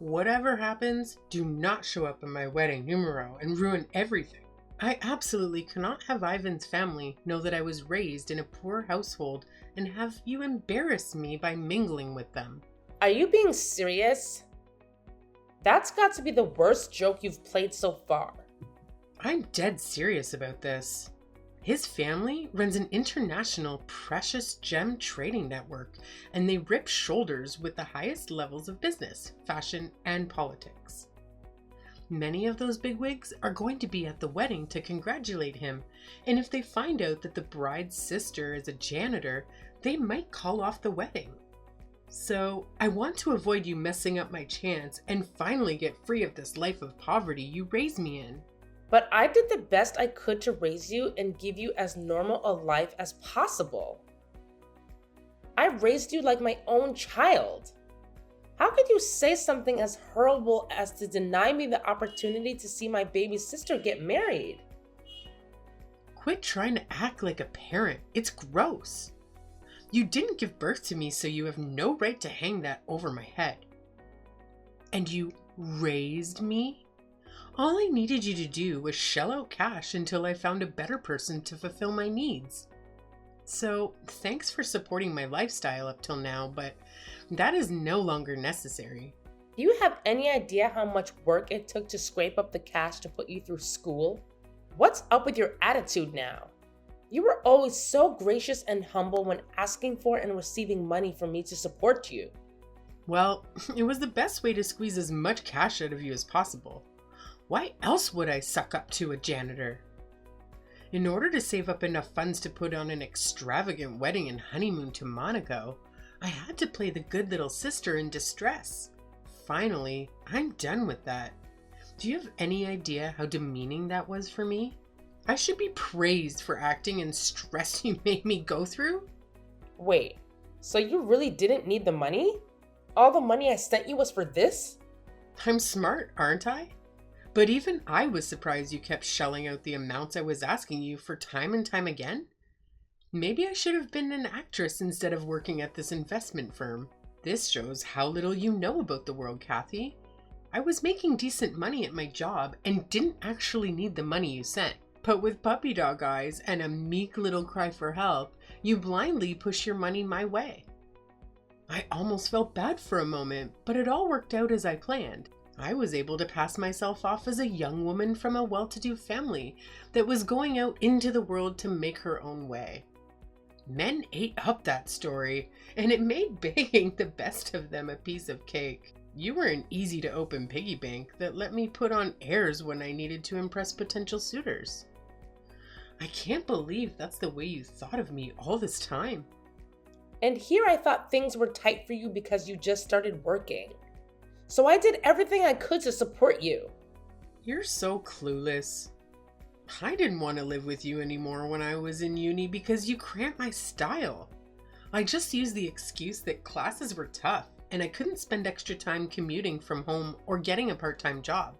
Whatever happens, do not show up at my wedding numero and ruin everything. I absolutely cannot have Ivan's family know that I was raised in a poor household and have you embarrass me by mingling with them. Are you being serious? That's got to be the worst joke you've played so far. I'm dead serious about this. His family runs an international precious gem trading network, and they rip shoulders with the highest levels of business, fashion, and politics. Many of those bigwigs are going to be at the wedding to congratulate him, and if they find out that the bride's sister is a janitor, they might call off the wedding. So, I want to avoid you messing up my chance and finally get free of this life of poverty you raised me in. But I did the best I could to raise you and give you as normal a life as possible. I raised you like my own child. How could you say something as horrible as to deny me the opportunity to see my baby sister get married? Quit trying to act like a parent. It's gross. You didn't give birth to me, so you have no right to hang that over my head. And you raised me? All I needed you to do was shell out cash until I found a better person to fulfill my needs. So, thanks for supporting my lifestyle up till now, but that is no longer necessary. Do you have any idea how much work it took to scrape up the cash to put you through school? What's up with your attitude now? You were always so gracious and humble when asking for and receiving money from me to support you. Well, it was the best way to squeeze as much cash out of you as possible. Why else would I suck up to a janitor? In order to save up enough funds to put on an extravagant wedding and honeymoon to Monaco, I had to play the good little sister in distress. Finally, I'm done with that. Do you have any idea how demeaning that was for me? I should be praised for acting in stress you made me go through? Wait, so you really didn't need the money? All the money I sent you was for this? I'm smart, aren't I? But even I was surprised you kept shelling out the amounts I was asking you for time and time again. Maybe I should have been an actress instead of working at this investment firm. This shows how little you know about the world, Kathy. I was making decent money at my job and didn't actually need the money you sent. But with puppy dog eyes and a meek little cry for help, you blindly push your money my way. I almost felt bad for a moment, but it all worked out as I planned. I was able to pass myself off as a young woman from a well-to-do family that was going out into the world to make her own way. Men ate up that story, and it made begging the best of them a piece of cake. You were an easy-to-open piggy bank that let me put on airs when I needed to impress potential suitors. I can't believe that's the way you thought of me all this time. And here I thought things were tight for you because you just started working. So I did everything I could to support you. You're so clueless. I didn't want to live with you anymore when I was in uni because you cramped my style. I just used the excuse that classes were tough and I couldn't spend extra time commuting from home or getting a part-time job.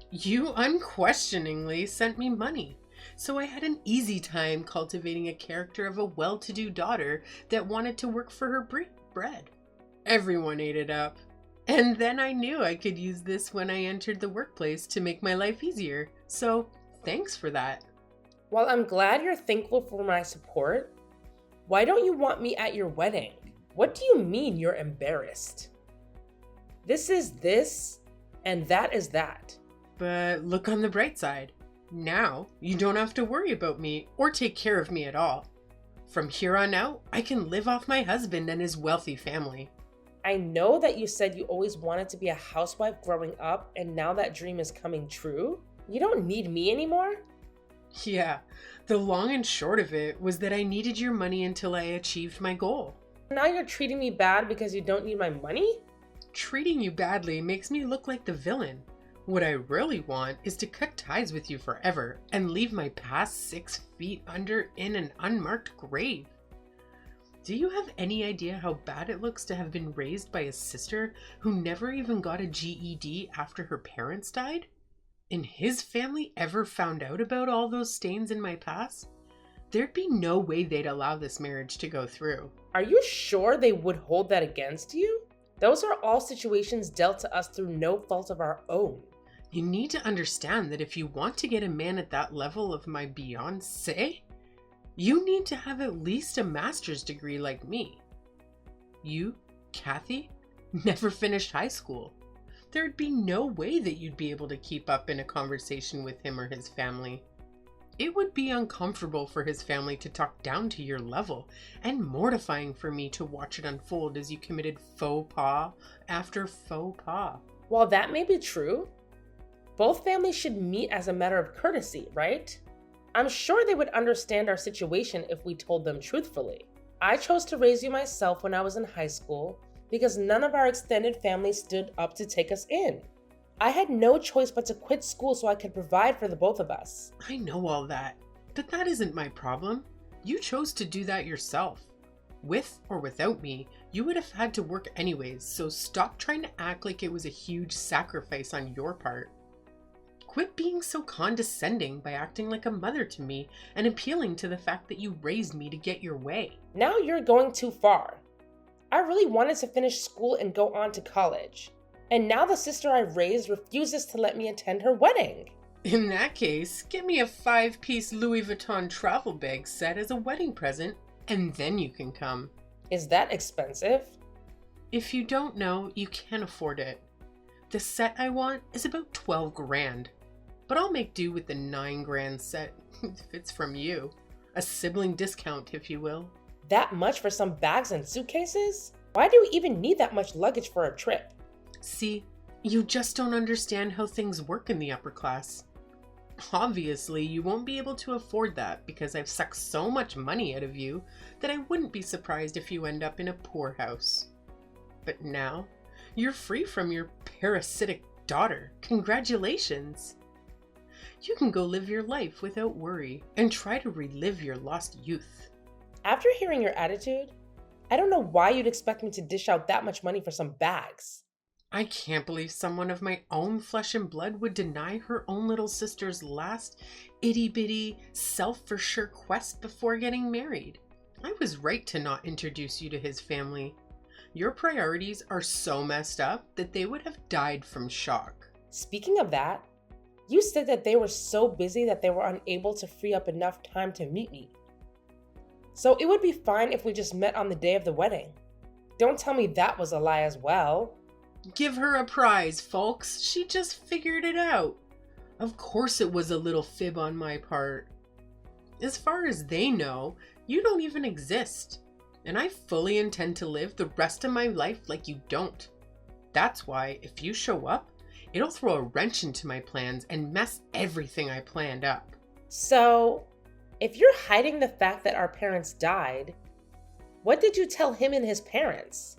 You unquestioningly sent me money, so I had an easy time cultivating a character of a well-to-do daughter that wanted to work for her bread. Everyone ate it up. And then I knew I could use this when I entered the workplace to make my life easier. So, thanks for that. While I'm glad you're thankful for my support, why don't you want me at your wedding? What do you mean you're embarrassed? This is this, and that is that. But look on the bright side. Now, you don't have to worry about me or take care of me at all. From here on out, I can live off my husband and his wealthy family. I know that you said you always wanted to be a housewife growing up, and now that dream is coming true. You don't need me anymore? Yeah, the long and short of it was that I needed your money until I achieved my goal. Now you're treating me bad because you don't need my money? Treating you badly makes me look like the villain. What I really want is to cut ties with you forever and leave my past 6 feet under in an unmarked grave. Do you have any idea how bad it looks to have been raised by a sister who never even got a GED after her parents died? And his family ever found out about all those stains in my past? There'd be no way they'd allow this marriage to go through. Are you sure they would hold that against you? Those are all situations dealt to us through no fault of our own. You need to understand that if you want to get a man at that level of my Beyonce, you need to have at least a master's degree like me. You, Kathy, never finished high school. There'd be no way that you'd be able to keep up in a conversation with him or his family. It would be uncomfortable for his family to talk down to your level, and mortifying for me to watch it unfold as you committed faux pas after faux pas. While that may be true, both families should meet as a matter of courtesy, right? I'm sure they would understand our situation if we told them truthfully. I chose to raise you myself when I was in high school because none of our extended family stood up to take us in. I had no choice but to quit school so I could provide for the both of us. I know all that, but that isn't my problem. You chose to do that yourself. With or without me, you would have had to work anyways, so stop trying to act like it was a huge sacrifice on your part. Quit being so condescending by acting like a mother to me and appealing to the fact that you raised me to get your way. Now you're going too far. I really wanted to finish school and go on to college. And now the sister I raised refuses to let me attend her wedding. In that case, get me a 5-piece Louis Vuitton travel bag set as a wedding present, and then you can come. Is that expensive? If you don't know, you can't afford it. The set I want is about 12 grand. But I'll make do with the 9 grand set if it's from you. A sibling discount, if you will. That much for some bags and suitcases? Why do we even need that much luggage for a trip? See, you just don't understand how things work in the upper class. Obviously, you won't be able to afford that because I've sucked so much money out of you that I wouldn't be surprised if you end up in a poorhouse. But now, you're free from your parasitic daughter. Congratulations! You can go live your life without worry and try to relive your lost youth. After hearing your attitude, I don't know why you'd expect me to dish out that much money for some bags. I can't believe someone of my own flesh and blood would deny her own little sister's last itty-bitty, self-for-sure quest before getting married. I was right to not introduce you to his family. Your priorities are so messed up that they would have died from shock. Speaking of that, you said that they were so busy that they were unable to free up enough time to meet me. So it would be fine if we just met on the day of the wedding. Don't tell me that was a lie as well. Give her a prize, folks. She just figured it out. Of course it was a little fib on my part. As far as they know, you don't even exist. And I fully intend to live the rest of my life like you don't. That's why, if you show up, it'll throw a wrench into my plans and mess everything I planned up. So, if you're hiding the fact that our parents died, what did you tell him and his parents?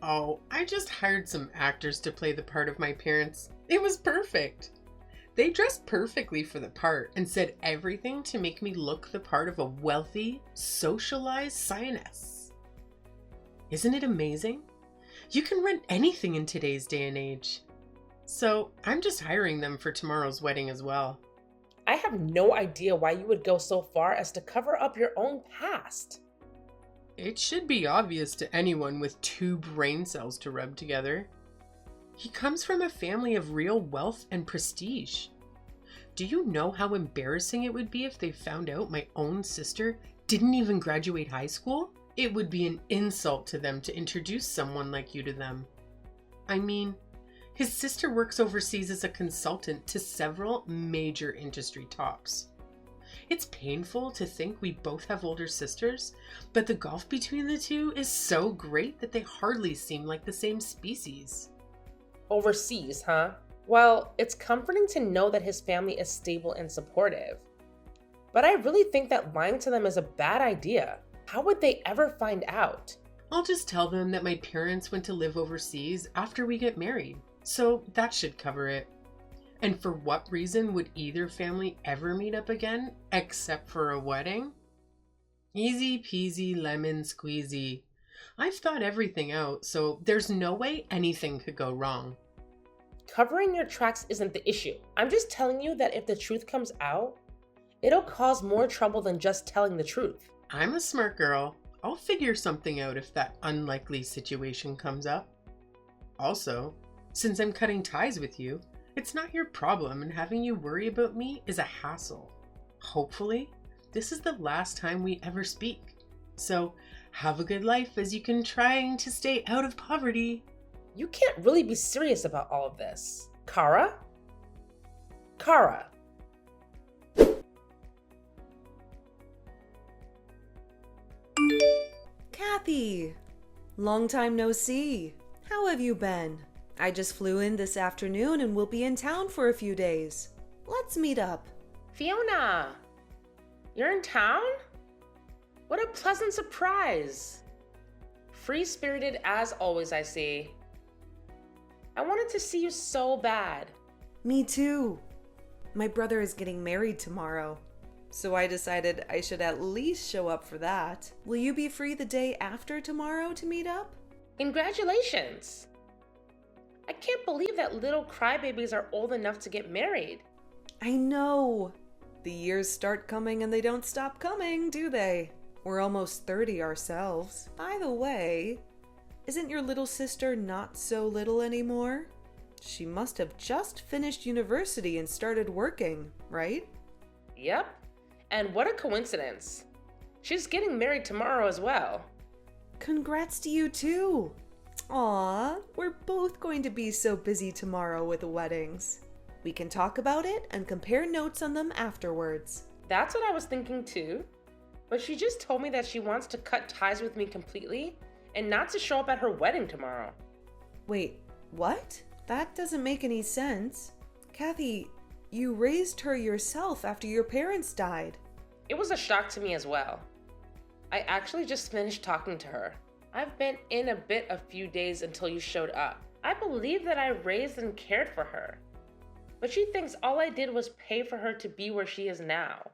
Oh, I just hired some actors to play the part of my parents. It was perfect. They dressed perfectly for the part and said everything to make me look the part of a wealthy, socialized scioness. Isn't it amazing? You can rent anything in today's day and age. So I'm just hiring them for tomorrow's wedding as well. I have no idea why you would go so far as to cover up your own past. It should be obvious to anyone with 2 brain cells to rub together. He comes from a family of real wealth and prestige. Do you know how embarrassing it would be if they found out my own sister didn't even graduate high school? It would be an insult to them to introduce someone like you to them. I mean, his sister works overseas as a consultant to several major industry tops. It's painful to think we both have older sisters, but the gulf between the two is so great that they hardly seem like the same species. Overseas, huh? Well, it's comforting to know that his family is stable and supportive. But I really think that lying to them is a bad idea. How would they ever find out? I'll just tell them that my parents went to live overseas after we get married, so that should cover it. And for what reason would either family ever meet up again, except for a wedding? Easy peasy lemon squeezy. I've thought everything out, so there's no way anything could go wrong. Covering your tracks isn't the issue. I'm just telling you that if the truth comes out, it'll cause more trouble than just telling the truth. I'm a smart girl. I'll figure something out if that unlikely situation comes up. Also, since I'm cutting ties with you, it's not your problem, and having you worry about me is a hassle. Hopefully, this is the last time we ever speak. So, have a good life as you can trying to stay out of poverty. You can't really be serious about all of this. Kara? Kara. Kathy! Long time no see. How have you been? I just flew in this afternoon and will be in town for a few days. Let's meet up. Fiona, you're in town? What a pleasant surprise. Free-spirited as always, I see. I wanted to see you so bad. Me too. My brother is getting married tomorrow, so I decided I should at least show up for that. Will you be free the day after tomorrow to meet up? Congratulations. I can't believe that little crybabies are old enough to get married. I know. The years start coming and they don't stop coming, do they? We're almost 30 ourselves. By the way, isn't your little sister not so little anymore? She must have just finished university and started working, right? Yep. And what a coincidence. She's getting married tomorrow as well. Congrats to you too. Aw, we're both going to be so busy tomorrow with the weddings. We can talk about it and compare notes on them afterwards. That's what I was thinking too. But she just told me that she wants to cut ties with me completely and not to show up at her wedding tomorrow. Wait, what? That doesn't make any sense. Kathy, you raised her yourself after your parents died. It was a shock to me as well. I actually just finished talking to her. I've been in a bit a few days until you showed up. I believe that I raised and cared for her. But she thinks all I did was pay for her to be where she is now.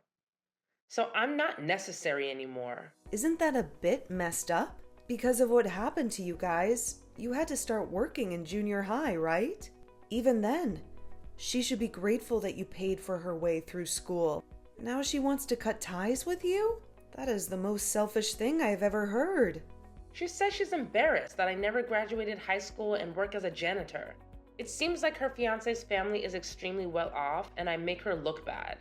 So I'm not necessary anymore. Isn't that a bit messed up? Because of what happened to you guys, you had to start working in junior high, right? Even then, she should be grateful that you paid for her way through school. Now she wants to cut ties with you? That is the most selfish thing I've ever heard. She says she's embarrassed that I never graduated high school and work as a janitor. It seems like her fiance's family is extremely well off and I make her look bad.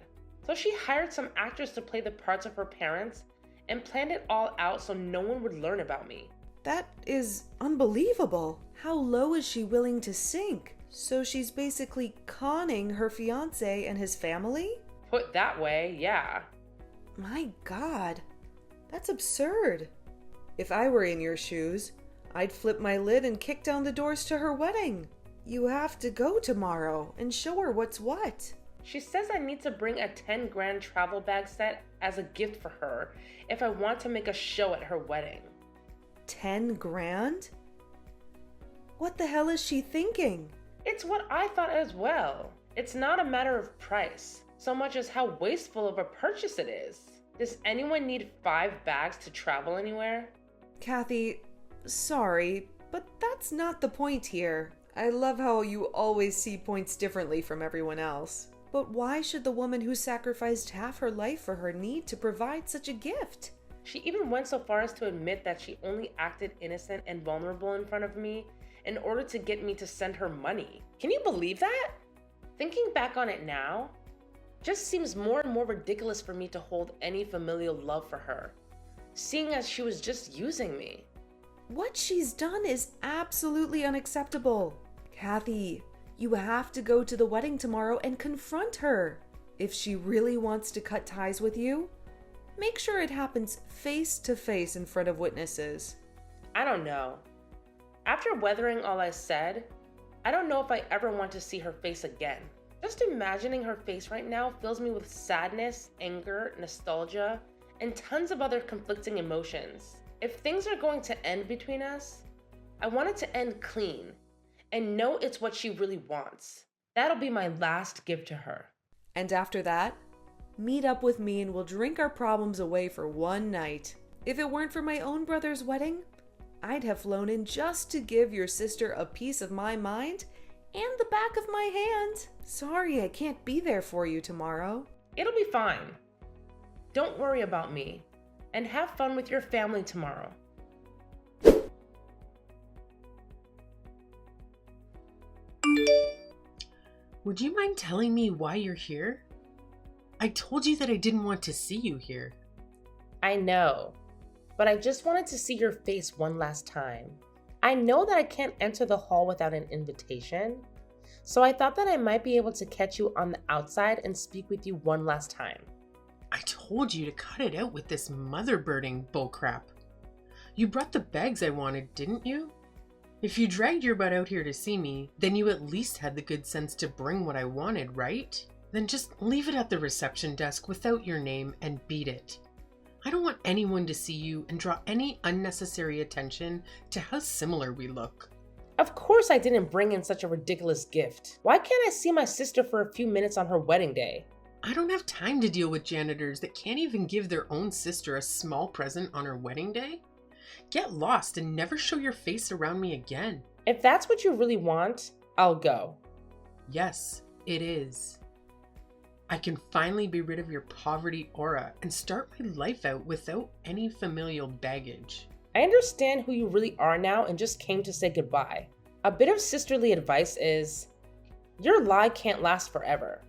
So she hired some actors to play the parts of her parents and planned it all out so no one would learn about me. That is unbelievable. How low is she willing to sink? So she's basically conning her fiance and his family? Put that way, yeah. My God, that's absurd. If I were in your shoes, I'd flip my lid and kick down the doors to her wedding. You have to go tomorrow and show her what's what. She says I need to bring a 10 grand travel bag set as a gift for her if I want to make a show at her wedding. 10 grand? What the hell is she thinking? It's what I thought as well. It's not a matter of price, so much as how wasteful of a purchase it is. Does anyone need 5 bags to travel anywhere? Kathy, sorry, but that's not the point here. I love how you always see points differently from everyone else. But why should the woman who sacrificed half her life for her need to provide such a gift? She even went so far as to admit that she only acted innocent and vulnerable in front of me in order to get me to send her money. Can you believe that? Thinking back on it now, just seems more and more ridiculous for me to hold any familial love for her, seeing as she was just using me. What she's done is absolutely unacceptable. Kathy, you have to go to the wedding tomorrow and confront her. If she really wants to cut ties with you, make sure it happens face to face in front of witnesses. I don't know. After weathering all I said, I don't know if I ever want to see her face again. Just imagining her face right now fills me with sadness, anger, nostalgia, and tons of other conflicting emotions. If things are going to end between us, I want it to end clean and know it's what she really wants. That'll be my last gift to her. And after that, meet up with me and we'll drink our problems away for one night. If it weren't for my own brother's wedding, I'd have flown in just to give your sister a piece of my mind and the back of my hand. Sorry I can't be there for you tomorrow. It'll be fine. Don't worry about me, and have fun with your family tomorrow. Would you mind telling me why you're here? I told you that I didn't want to see you here. I know, but I just wanted to see your face one last time. I know that I can't enter the hall without an invitation, so I thought that I might be able to catch you on the outside and speak with you one last time. I told you to cut it out with this mother-birding bullcrap. You brought the bags I wanted, didn't you? If you dragged your butt out here to see me, then you at least had the good sense to bring what I wanted, right? Then just leave it at the reception desk without your name and beat it. I don't want anyone to see you and draw any unnecessary attention to how similar we look. Of course I didn't bring in such a ridiculous gift. Why can't I see my sister for a few minutes on her wedding day? I don't have time to deal with janitors that can't even give their own sister a small present on her wedding day. Get lost and never show your face around me again. If that's what you really want, I'll go. Yes, it is. I can finally be rid of your poverty aura and start my life out without any familial baggage. I understand who you really are now and just came to say goodbye. A bit of sisterly advice is, your lie can't last forever.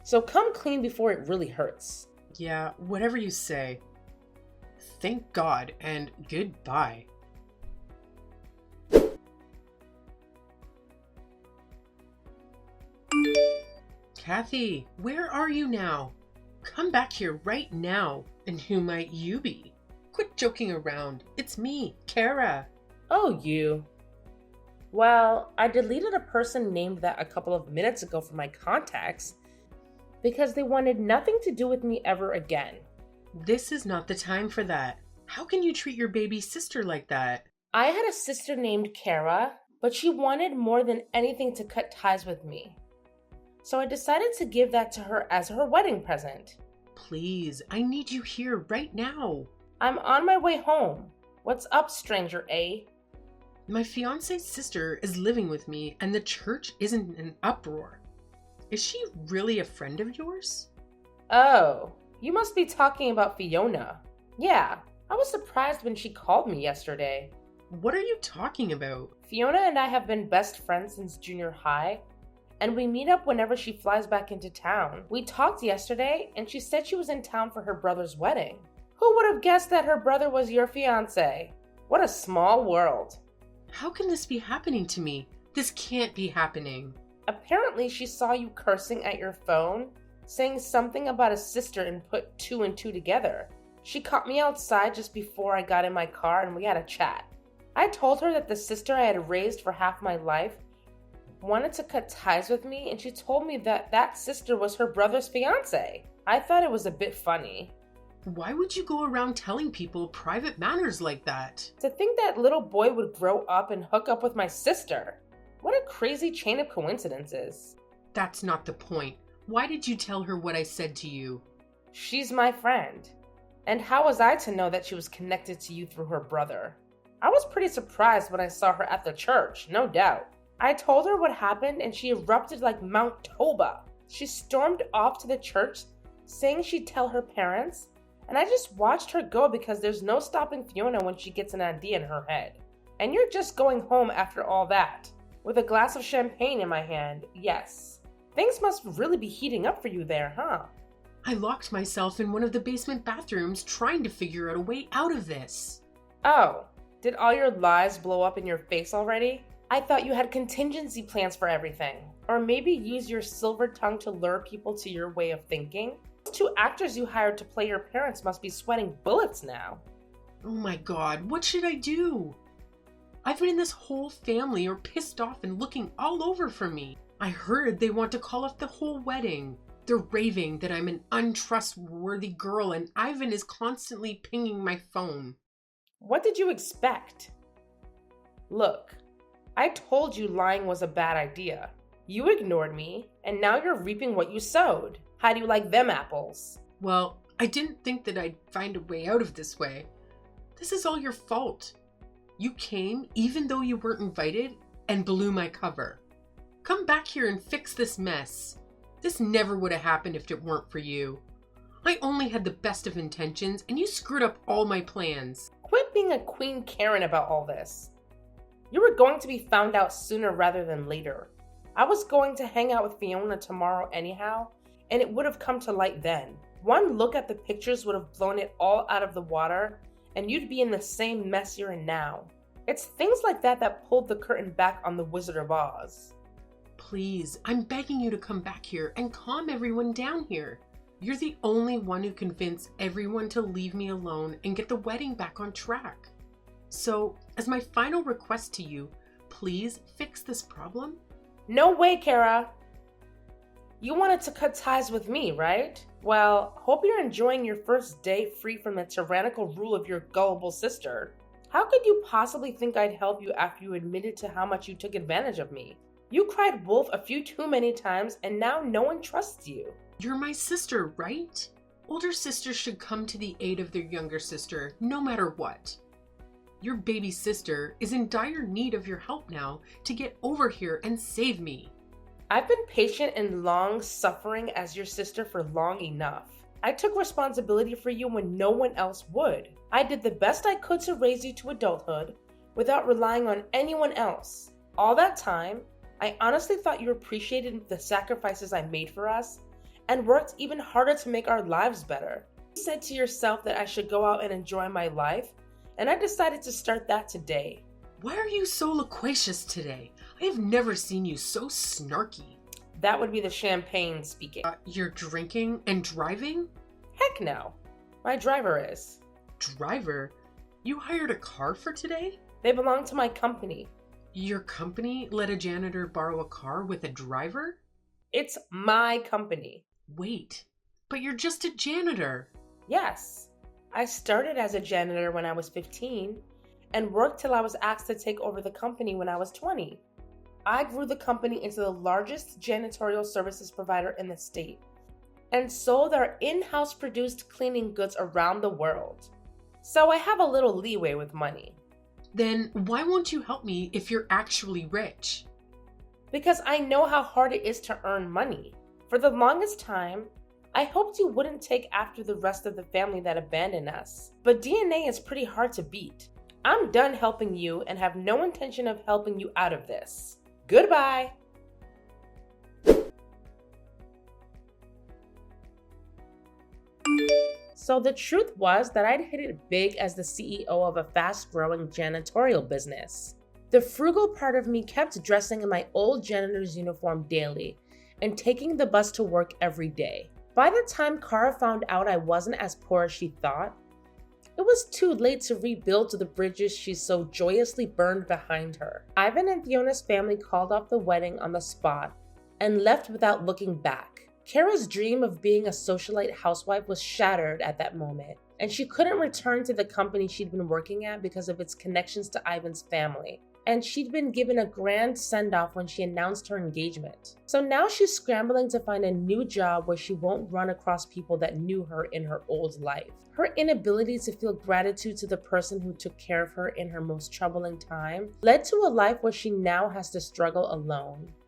So come clean before it really hurts. Yeah, whatever you say. Thank God and goodbye. Kathy, where are you now? Come back here right now. And who might you be? Quit joking around. It's me, Kara. Oh, you. Well, I deleted a person named that a couple of minutes ago from my contacts because they wanted nothing to do with me ever again. This is not the time for that. How can you treat your baby sister like that? I had a sister named Kara, but she wanted more than anything to cut ties with me. So I decided to give that to her as her wedding present. Please, I need you here right now. I'm on my way home. What's up, stranger A? My fiance's sister is living with me and the church isn't in an uproar. Is she really a friend of yours? Oh, you must be talking about Fiona. Yeah, I was surprised when she called me yesterday. What are you talking about? Fiona and I have been best friends since junior high, and we meet up whenever she flies back into town. We talked yesterday, and she said she was in town for her brother's wedding. Who would have guessed that her brother was your fiancé? What a small world. How can this be happening to me? This can't be happening. Apparently, she saw you cursing at your phone, saying something about a sister and put two and two together. She caught me outside just before I got in my car and we had a chat. I told her that the sister I had raised for half my life wanted to cut ties with me, and she told me that that sister was her brother's fiance. I thought it was a bit funny. Why would you go around telling people private matters like that? To think that little boy would grow up and hook up with my sister. What a crazy chain of coincidences. That's not the point. Why did you tell her what I said to you? She's my friend. And how was I to know that she was connected to you through her brother? I was pretty surprised when I saw her at the church, no doubt. I told her what happened and she erupted like Mount Toba. She stormed off to the church saying she'd tell her parents, and I just watched her go because there's no stopping Fiona when she gets an idea in her head. And you're just going home after all that, with a glass of champagne in my hand, yes. Things must really be heating up for you there, huh? I locked myself in one of the basement bathrooms trying to figure out a way out of this. Oh, did all your lies blow up in your face already? I thought you had contingency plans for everything. Or maybe use your silver tongue to lure people to your way of thinking? Those 2 actors you hired to play your parents must be sweating bullets now. Oh my God, what should I do? I've been in this whole family are pissed off and looking all over for me. I heard they want to call off the whole wedding. They're raving that I'm an untrustworthy girl and Ivan is constantly pinging my phone. What did you expect? Look, I told you lying was a bad idea. You ignored me, and now you're reaping what you sowed. How do you like them apples? Well, I didn't think that I'd find a way out of this way. This is all your fault. You came, even though you weren't invited, and blew my cover. Come back here and fix this mess. This never would have happened if it weren't for you. I only had the best of intentions, and you screwed up all my plans. Quit being a Queen Karen about all this. You were going to be found out sooner rather than later. I was going to hang out with Fiona tomorrow anyhow, and it would have come to light then. One look at the pictures would have blown it all out of the water, and you'd be in the same mess you're in now. It's things like that that pulled the curtain back on the Wizard of Oz. Please, I'm begging you to come back here and calm everyone down here. You're the only one who convinced everyone to leave me alone and get the wedding back on track. So, as my final request to you, please fix this problem. No way, Kara. You wanted to cut ties with me, right? Well, hope you're enjoying your first day free from the tyrannical rule of your gullible sister. How could you possibly think I'd help you after you admitted to how much you took advantage of me? You cried wolf a few too many times, and now no one trusts you. You're my sister, right? Older sisters should come to the aid of their younger sister, no matter what. Your baby sister is in dire need of your help now to get over here and save me. I've been patient and long-suffering as your sister for long enough. I took responsibility for you when no one else would. I did the best I could to raise you to adulthood without relying on anyone else. All that time, I honestly thought you appreciated the sacrifices I made for us and worked even harder to make our lives better. You said to yourself that I should go out and enjoy my life, and I decided to start that today. Why are you so loquacious today? I have never seen you so snarky. That would be the champagne speaking. You're drinking and driving? Heck no. My driver is. Driver? You hired a car for today? They belong to my company. Your company let a janitor borrow a car with a driver? It's my company. Wait, but you're just a janitor. Yes. I started as a janitor when I was 15 and worked till I was asked to take over the company when I was 20. I grew the company into the largest janitorial services provider in the state and sold our in-house produced cleaning goods around the world. So I have a little leeway with money. Then why won't you help me if you're actually rich? Because I know how hard it is to earn money. For the longest time, I hoped you wouldn't take after the rest of the family that abandoned us. But DNA is pretty hard to beat. I'm done helping you and have no intention of helping you out of this. Goodbye. So the truth was that I'd hit it big as the CEO of a fast-growing janitorial business. The frugal part of me kept dressing in my old janitor's uniform daily and taking the bus to work every day. By the time Kara found out I wasn't as poor as she thought, it was too late to rebuild to the bridges she so joyously burned behind her. Ivan and Fiona's family called off the wedding on the spot and left without looking back. Kara's dream of being a socialite housewife was shattered at that moment, and she couldn't return to the company she'd been working at because of its connections to Ivan's family. And she'd been given a grand send-off when she announced her engagement. So now she's scrambling to find a new job where she won't run across people that knew her in her old life. Her inability to feel gratitude to the person who took care of her in her most troubling time led to a life where she now has to struggle alone.